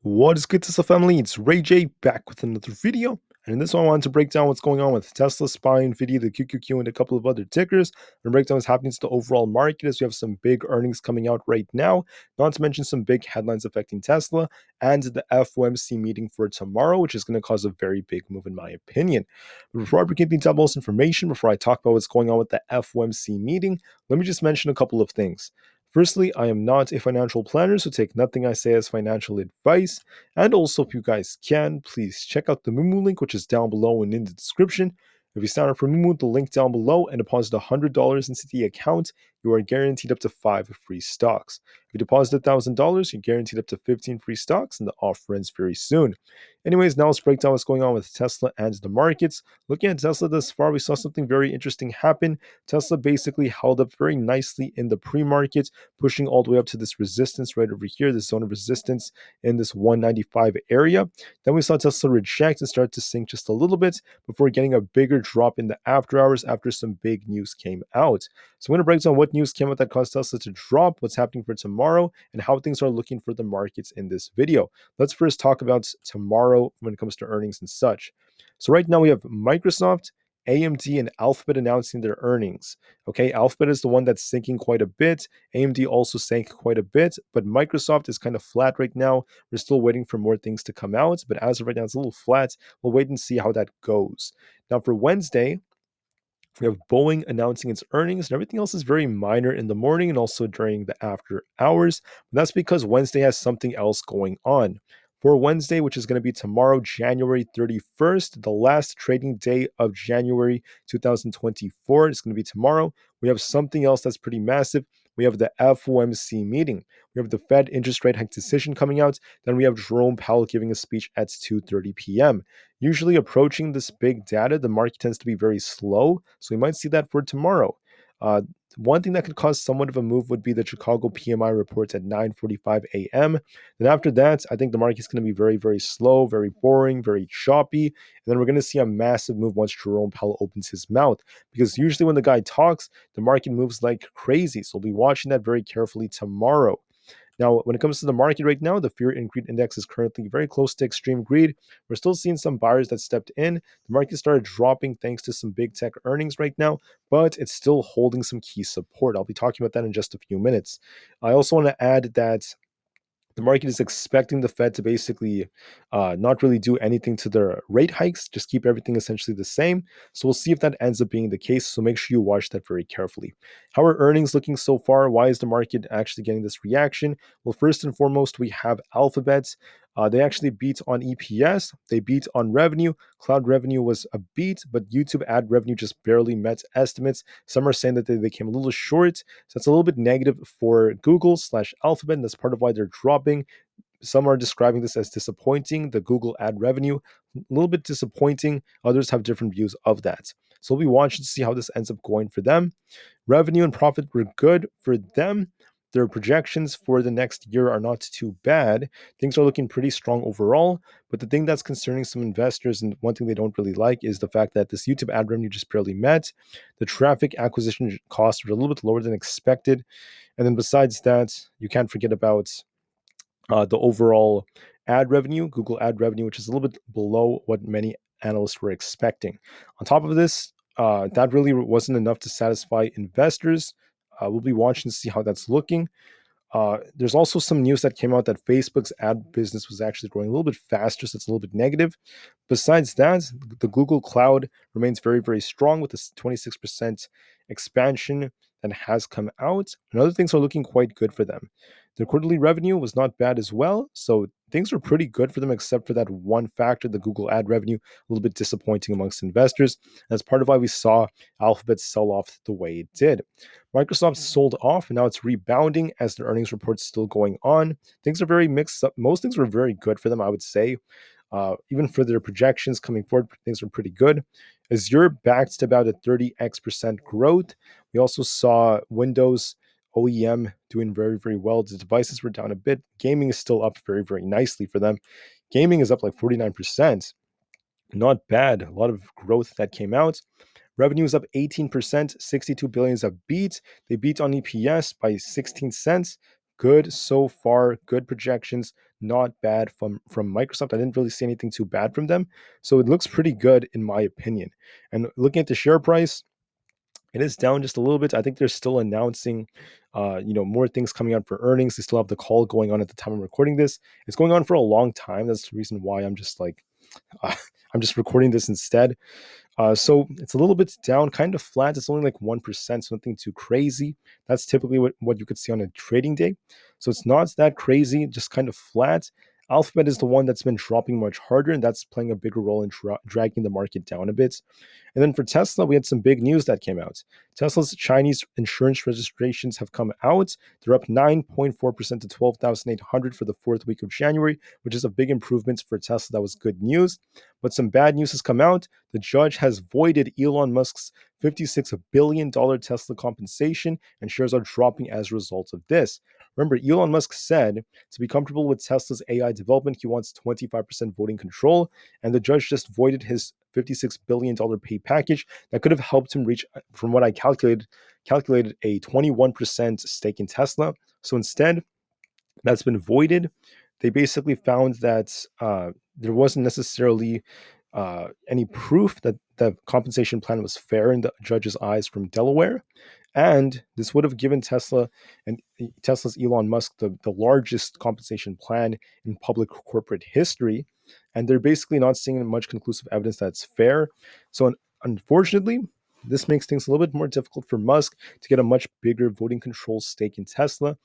What is good, Tesla family? It's Ray J back with another video. And in this one, I wanted to break down what's going on with Tesla, SPY, Nvda, the QQQ, and a couple of other tickers, and break down what's happening to the overall market as we have some big earnings coming out right now, not to mention some big headlines affecting Tesla, and the FOMC meeting for tomorrow, which is going to cause a very big move, in my opinion. But before I begin to all this information, before I talk about what's going on with the FOMC meeting, let me just mention a couple of things. Firstly, I am not a financial planner, so take nothing I say as financial advice. And also, if you guys can, please check out the Moomoo link, which is down below and in the description. If you sign up for Moomoo, the link down below, and deposit $100 into the account, you are guaranteed up to 5 free stocks. If you deposit $1,000, you're guaranteed up to 15 free stocks, and the offer ends very soon. Anyways, now let's break down what's going on with Tesla and the markets. Looking at Tesla thus far, we saw something very interesting happen. Tesla basically held up very nicely in the pre-market, pushing all the way up to this resistance right over here, this zone of resistance in this 195 area. Then we saw Tesla reject and start to sink just a little bit before getting a bigger drop in the after hours after some big news came out. So I'm going to break down what news came out that caused Tesla to drop, what's happening for tomorrow, and how things are looking for the markets in this video. Let's first talk about tomorrow when it comes to earnings and such. So right now we have Microsoft, AMD, and Alphabet announcing their earnings. Okay, Alphabet is the one that's sinking quite a bit. AMD also sank quite a bit, but Microsoft is kind of flat right now. We're still waiting for more things to come out, but as of right now, it's a little flat. We'll wait and see how that goes. Now, for Wednesday, we have Boeing announcing its earnings, and everything else is very minor in the morning and also during the after hours. But that's because Wednesday has something else going on. For Wednesday, which is going to be tomorrow, January 31st, the last trading day of January 2024, it's going to be tomorrow. We have something else that's pretty massive. We have the FOMC meeting. We have the Fed interest rate hike decision coming out. Then we have Jerome Powell giving a speech at 2:30 p.m. Usually approaching this big data, the market tends to be very slow, so we might see that for tomorrow. Uh, One thing that could cause somewhat of a move would be the Chicago PMI reports at 9:45 a.m. Then after that, I think the market's going to be very, very slow, very boring, very choppy. And then we're going to see a massive move once Jerome Powell opens his mouth. Because usually when the guy talks, the market moves like crazy. So we'll be watching that very carefully tomorrow. Now, when it comes to the market right now, the fear and greed index is currently very close to extreme greed. We're still seeing some buyers that stepped in. The market started dropping thanks to some big tech earnings right now, but it's still holding some key support. I'll be talking about that in just a few minutes. I also want to add that the market is expecting the Fed to basically not really do anything to their rate hikes, just keep everything essentially the same. So we'll see if that ends up being the case. So make sure you watch that very carefully. How are earnings looking so far? Why is the market actually getting this reaction? Well, first and foremost, we have Alphabet. They actually beat on EPS. They beat on revenue. Cloud revenue was a beat, but YouTube ad revenue just barely met estimates. Some are saying that they came a little short. So it's a little bit negative for Google slash Alphabet, and that's part of why they're dropping. Some are describing this as disappointing, the Google ad revenue, a little bit disappointing. Others have different views of that. So we'll be watching to see how this ends up going for them. Revenue and profit were good for them. Their projections for the next year are not too bad. Things are looking pretty strong overall. But the thing that's concerning some investors, and one thing they don't really like, is the fact that this YouTube ad revenue just barely met. The traffic acquisition costs were a little bit lower than expected. And then besides that, you can't forget about the overall ad revenue, Google ad revenue, which is a little bit below what many analysts were expecting. On top of this, that really wasn't enough to satisfy investors. We'll be watching to see how that's looking. There's also some news that came out that Facebook's ad business was actually growing a little bit faster, so it's a little bit negative. Besides that, the Google Cloud remains very, very strong with this 26% expansion that has come out. And other things are looking quite good for them. Their quarterly revenue was not bad as well, so things are pretty good for them, except for that one factor, the Google ad revenue, a little bit disappointing amongst investors. That's part of why we saw Alphabet sell off the way it did. Microsoft sold off, and now it's rebounding as the earnings report's still going on. Things are very mixed up. Most things were very good for them, I would say. Even for their projections coming forward, things were pretty good. Azure backed to about a 30x% growth. We also saw Windows OEM doing very, very well. The devices were down a bit. Gaming is still up very, very nicely for them. Gaming is up like 49%. Not bad. A lot of growth that came out. Revenue is up 18%, 62 billion is a beat. They beat on EPS by 16 cents. good so far, good projections, not bad from Microsoft. I didn't really see anything too bad from them, so it looks pretty good in my opinion. And looking at the share price, it is down just a little bit. I think they're still announcing, more things coming out for earnings. They still have the call going on at the time I'm recording this. It's going on for a long time. That's the reason why I'm just like, uh, I'm just recording this instead. So it's a little bit down, kind of flat. It's only like 1%, so nothing too crazy. That's typically what you could see on a trading day. So it's not that crazy, just kind of flat. Alphabet is the one that's been dropping much harder, and that's playing a bigger role in dragging the market down a bit. And then for Tesla, we had some big news that came out. Tesla's Chinese insurance registrations have come out. They're up 9.4% to 12,800 for the fourth week of January, which is a big improvement for Tesla. That was good news. But some bad news has come out. The judge has voided Elon Musk's $56 billion Tesla compensation, and shares are dropping as a result of this. Remember, Elon Musk said to be comfortable with Tesla's AI development, he wants 25% voting control, and the judge just voided his $56 billion pay package that could have helped him reach, from what I calculated a 21% stake in Tesla. So instead, that's been voided. They basically found that there wasn't necessarily any proof that the compensation plan was fair in the judge's eyes from Delaware. And this would have given Tesla and Tesla's Elon Musk the largest compensation plan in public corporate history. And they're basically not seeing much conclusive evidence that's fair. So, unfortunately, this makes things a little bit more difficult for Musk to get a much bigger voting control stake in Tesla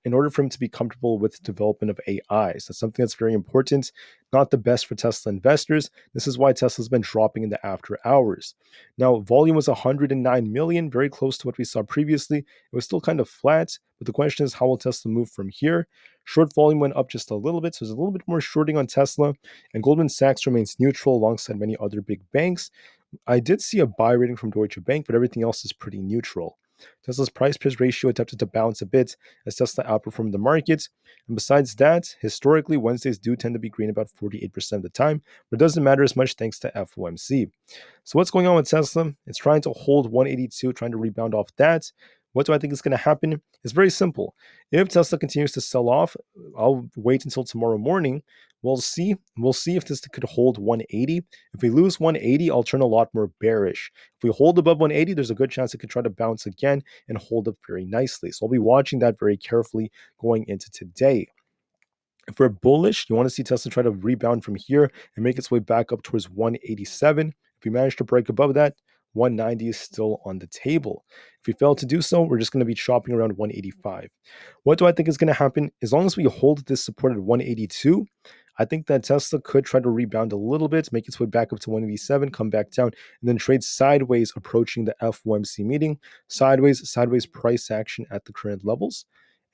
in order for him to be comfortable with development of AIs. That's something that's very important, not the best for Tesla investors. This is why Tesla's been dropping in the after hours. Now, volume was 109 million, very close to what we saw previously. It was still kind of flat, but the question is, how will Tesla move from here? Short volume went up just a little bit, so there's a little bit more shorting on Tesla, and Goldman Sachs remains neutral alongside many other big banks. I did see a buy rating from Deutsche Bank, but everything else is pretty neutral. Tesla's price-price ratio attempted to bounce a bit as Tesla outperformed the market. And besides that, historically, Wednesdays do tend to be green about 48% of the time, but it doesn't matter as much thanks to FOMC. So what's going on with Tesla? It's trying to hold 182, trying to rebound off that. What do I think is going to happen? It's very simple. If Tesla continues to sell off, I'll wait until tomorrow morning. We'll see. We'll see if this could hold 180. If we lose 180, I'll turn a lot more bearish. If we hold above 180, there's a good chance it could try to bounce again and hold up very nicely. So I'll be watching that very carefully going into today. If we're bullish, you want to see Tesla try to rebound from here and make its way back up towards 187. If we manage to break above that, 190 is still on the table. If we fail to do so, we're just going to be shopping around 185. What do I think is going to happen? As long as we hold this support at 182, I think that Tesla could try to rebound a little bit, make its way back up to 187, come back down, and then trade sideways approaching the FOMC meeting. Sideways price action at the current levels.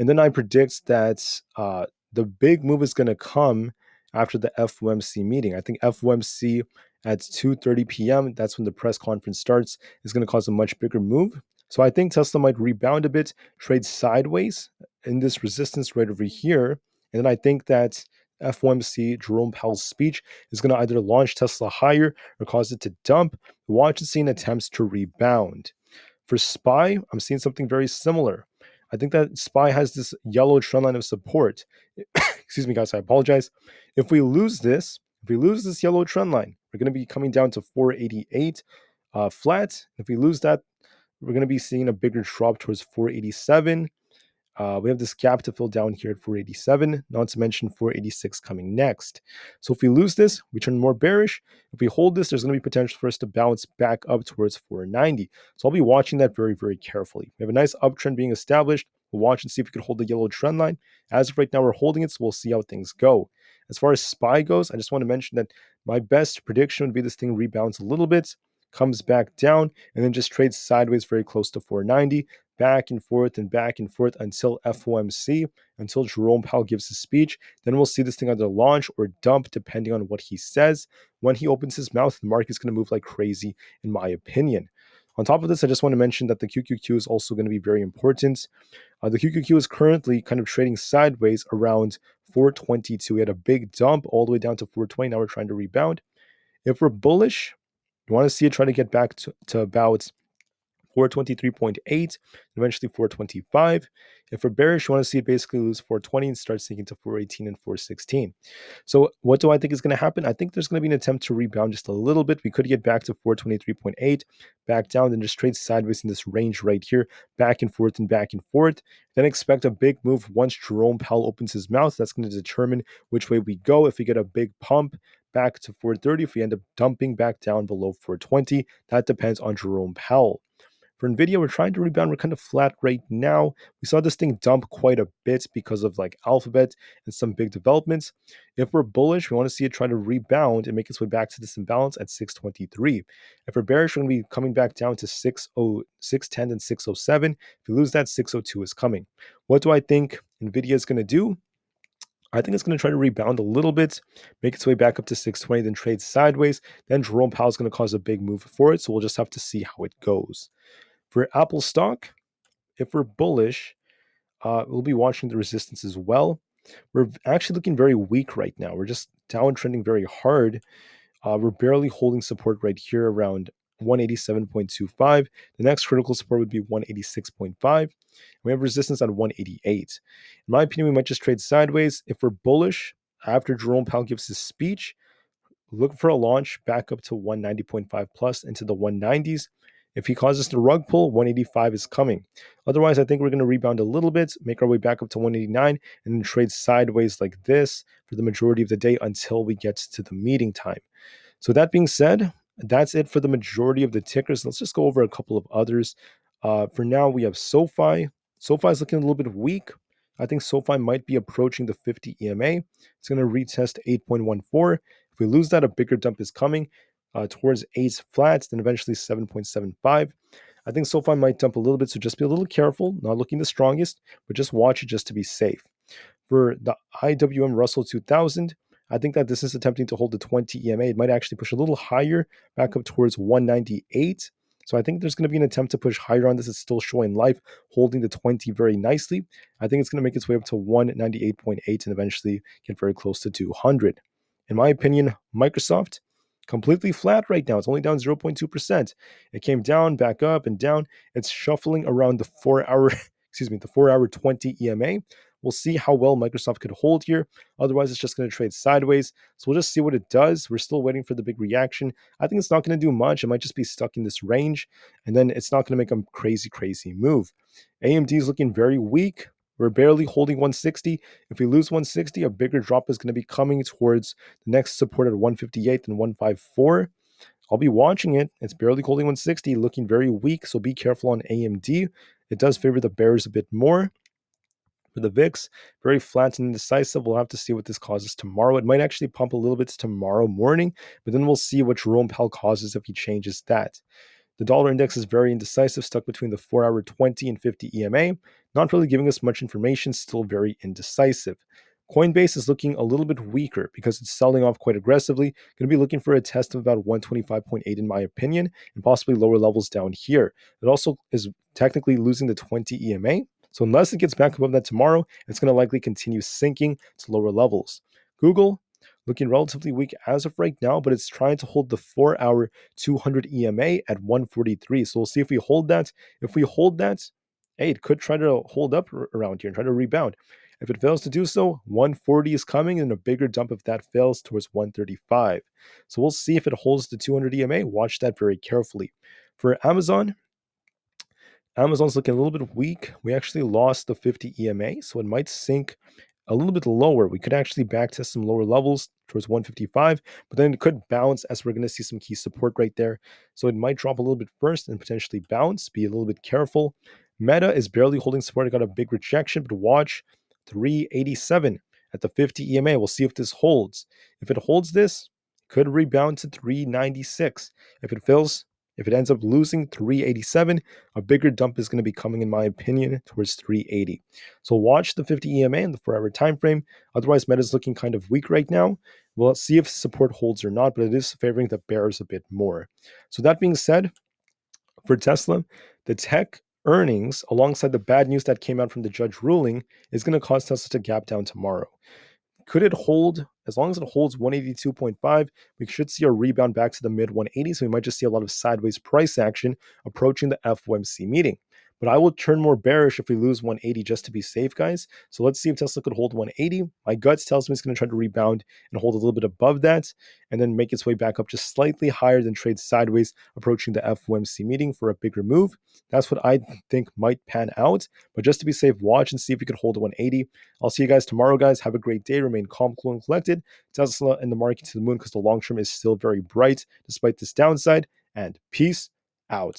And then I predict that the big move is going to come after the FOMC meeting. I think FOMC at 2:30 p.m., that's when the press conference starts, is going to cause a much bigger move. So I think Tesla might rebound a bit, trade sideways in this resistance right over here. And then I think that FOMC Jerome Powell's speech is going to either launch Tesla higher or cause it to dump. Watch and see attempts to rebound. For SPY, I'm seeing something very similar. I think that SPY has this yellow trend line of support. Excuse me, guys, I apologize. If we lose this yellow trend line, we're going to be coming down to 488 flat. If we lose that, we're going to be seeing a bigger drop towards 487. We have this gap to fill down here at 487, not to mention 486 coming next. So if we lose this, we turn more bearish. If we hold this, there's going to be potential for us to bounce back up towards 490. So I'll be watching that very, very carefully. We have a nice uptrend being established. We'll watch and see if we can hold the yellow trend line. As of right now, we're holding it, so we'll see how things go. As far as SPY goes, I just want to mention that my best prediction would be this thing rebounds a little bit, comes back down, and then just trades sideways very close to 490, back and forth until FOMC, until Jerome Powell gives his speech. Then we'll see this thing either launch or dump, depending on what he says. When he opens his mouth, the market's going to move like crazy, in my opinion. On top of this, I just want to mention that the QQQ is also going to be very important. The QQQ is currently kind of trading sideways around 422. We had a big dump all the way down to 420. Now we're trying to rebound. If we're bullish, you want to see it try to get back to about 423.8, eventually 425. If we're bearish, you want to see it basically lose 420 and start sinking to 418 and 416. So what do I think is going to happen? I think there's going to be an attempt to rebound just a little bit. We could get back to 423.8, back down, then just trade sideways in this range right here, back and forth and back and forth. Then expect a big move once Jerome Powell opens his mouth. That's going to determine which way we go. If we get a big pump back to 430, if we end up dumping back down below 420, that depends on Jerome Powell. For Nvidia, we're trying to rebound. We're kind of flat right now. We saw this thing dump quite a bit because of like Alphabet and some big developments. If we're bullish, we want to see it try to rebound and make its way back to this imbalance at 623. If we're bearish, we're going to be coming back down to 610 and 607. If we lose that, 602 is coming. What do I think Nvidia is going to do? I think it's going to try to rebound a little bit, make its way back up to 620, then trade sideways. Then Jerome Powell is going to cause a big move for it. So we'll just have to see how it goes. For Apple stock, if we're bullish, we'll be watching the resistance as well. We're actually looking very weak right now. We're just downtrending very hard. We're barely holding support right here around 187.25. The next critical support would be 186.5. We have resistance at 188. In my opinion, we might just trade sideways. If we're bullish, after Jerome Powell gives his speech, look for a launch back up to 190.5 plus into the 190s. If he causes the rug pull, 185 is coming. Otherwise, I think we're going to rebound a little bit, make our way back up to 189, and then trade sideways like this for the majority of the day until we get to the meeting time. So that being said, that's it for the majority of the tickers. Let's just go over a couple of others. For now, we have SoFi. SoFi is looking a little bit weak. I think SoFi might be approaching the 50 EMA. It's going to retest 8.14. If we lose that, a bigger dump is coming towards 8 flats, then eventually 7.75. I think SoFi might dump a little bit, so just be a little careful. Not looking the strongest, but just watch it just to be safe. For the IWM Russell 2000, I think that this is attempting to hold the 20 EMA. It might actually push a little higher, back up towards 198. So I think there's going to be an attempt to push higher on this. It's still showing life, holding the 20 very nicely. I think it's going to make its way up to 198.8 and eventually get very close to 200. In my opinion, Microsoft, completely flat right now. It's only down 0.2%. It came down, back up, and down. It's shuffling around the 4-hour, the 4-hour 20 EMA. We'll see how well Microsoft could hold here. Otherwise, it's just going to trade sideways. So we'll just see what it does. We're still waiting for the big reaction. I think it's not going to do much. It might just be stuck in this range, and then it's not going to make a crazy, crazy move. AMD is looking very weak. We're barely holding 160. If we lose 160, a bigger drop is going to be coming towards the next support at 158 and 154. I'll be watching it. It's barely holding 160, looking very weak, so be careful on AMD. It does favor the bears a bit more. For the VIX, very flat and indecisive. We'll have to see what this causes tomorrow. It might actually pump a little bit tomorrow morning, but then we'll see what Jerome Powell causes if he changes that. The dollar index is very indecisive, stuck between the 4-hour 20 and 50 EMA, not really giving us much information, still very indecisive. Coinbase is looking a little bit weaker because it's selling off quite aggressively. Going to be looking for a test of about 125.8 in my opinion, and possibly lower levels down here. It also is technically losing the 20 EMA. So unless it gets back above that tomorrow, it's going to likely continue sinking to lower levels. Google, looking relatively weak as of right now, but it's trying to hold the 4-hour 200 EMA at 143. So we'll see if we hold that. If we hold that, hey, it could try to hold up around here and try to rebound. If it fails to do so, 140 is coming, and a bigger dump if that fails towards 135. So we'll see if it holds the 200 EMA. Watch that very carefully. For Amazon's looking a little bit weak. We actually lost the 50 EMA, so it might sink a little bit lower. We could actually backtest some lower levels towards 155, but then it could bounce as we're going to see some key support right there. So it might drop a little bit first and potentially bounce. Be a little bit careful. Meta is barely holding support. It got a big rejection, but watch 387 at the 50 EMA. We'll see if this holds. If it holds this, it could rebound to 396. If it fails, if it ends up losing 387, a bigger dump is going to be coming, in my opinion, towards 380. So watch the 50 EMA in the 4-hour time frame. Otherwise, Meta is looking kind of weak right now. We'll see if support holds or not, but it is favoring the bears a bit more. So that being said, for Tesla, the tech earnings, alongside the bad news that came out from the judge ruling, is going to cause Tesla to gap down tomorrow. Could it hold? As long as it holds 182.5, we should see a rebound back to the mid 180s. So we might just see a lot of sideways price action approaching the FOMC meeting. But I will turn more bearish if we lose 180 just to be safe, guys. So let's see if Tesla could hold 180. My guts tells me it's going to try to rebound and hold a little bit above that and then make its way back up just slightly higher than trade sideways approaching the FOMC meeting for a bigger move. That's what I think might pan out. But just to be safe, watch and see if we could hold 180. I'll see you guys tomorrow, guys. Have a great day. Remain calm, cool, and collected. Tesla and the market to the moon because the long term is still very bright despite this downside. And peace out.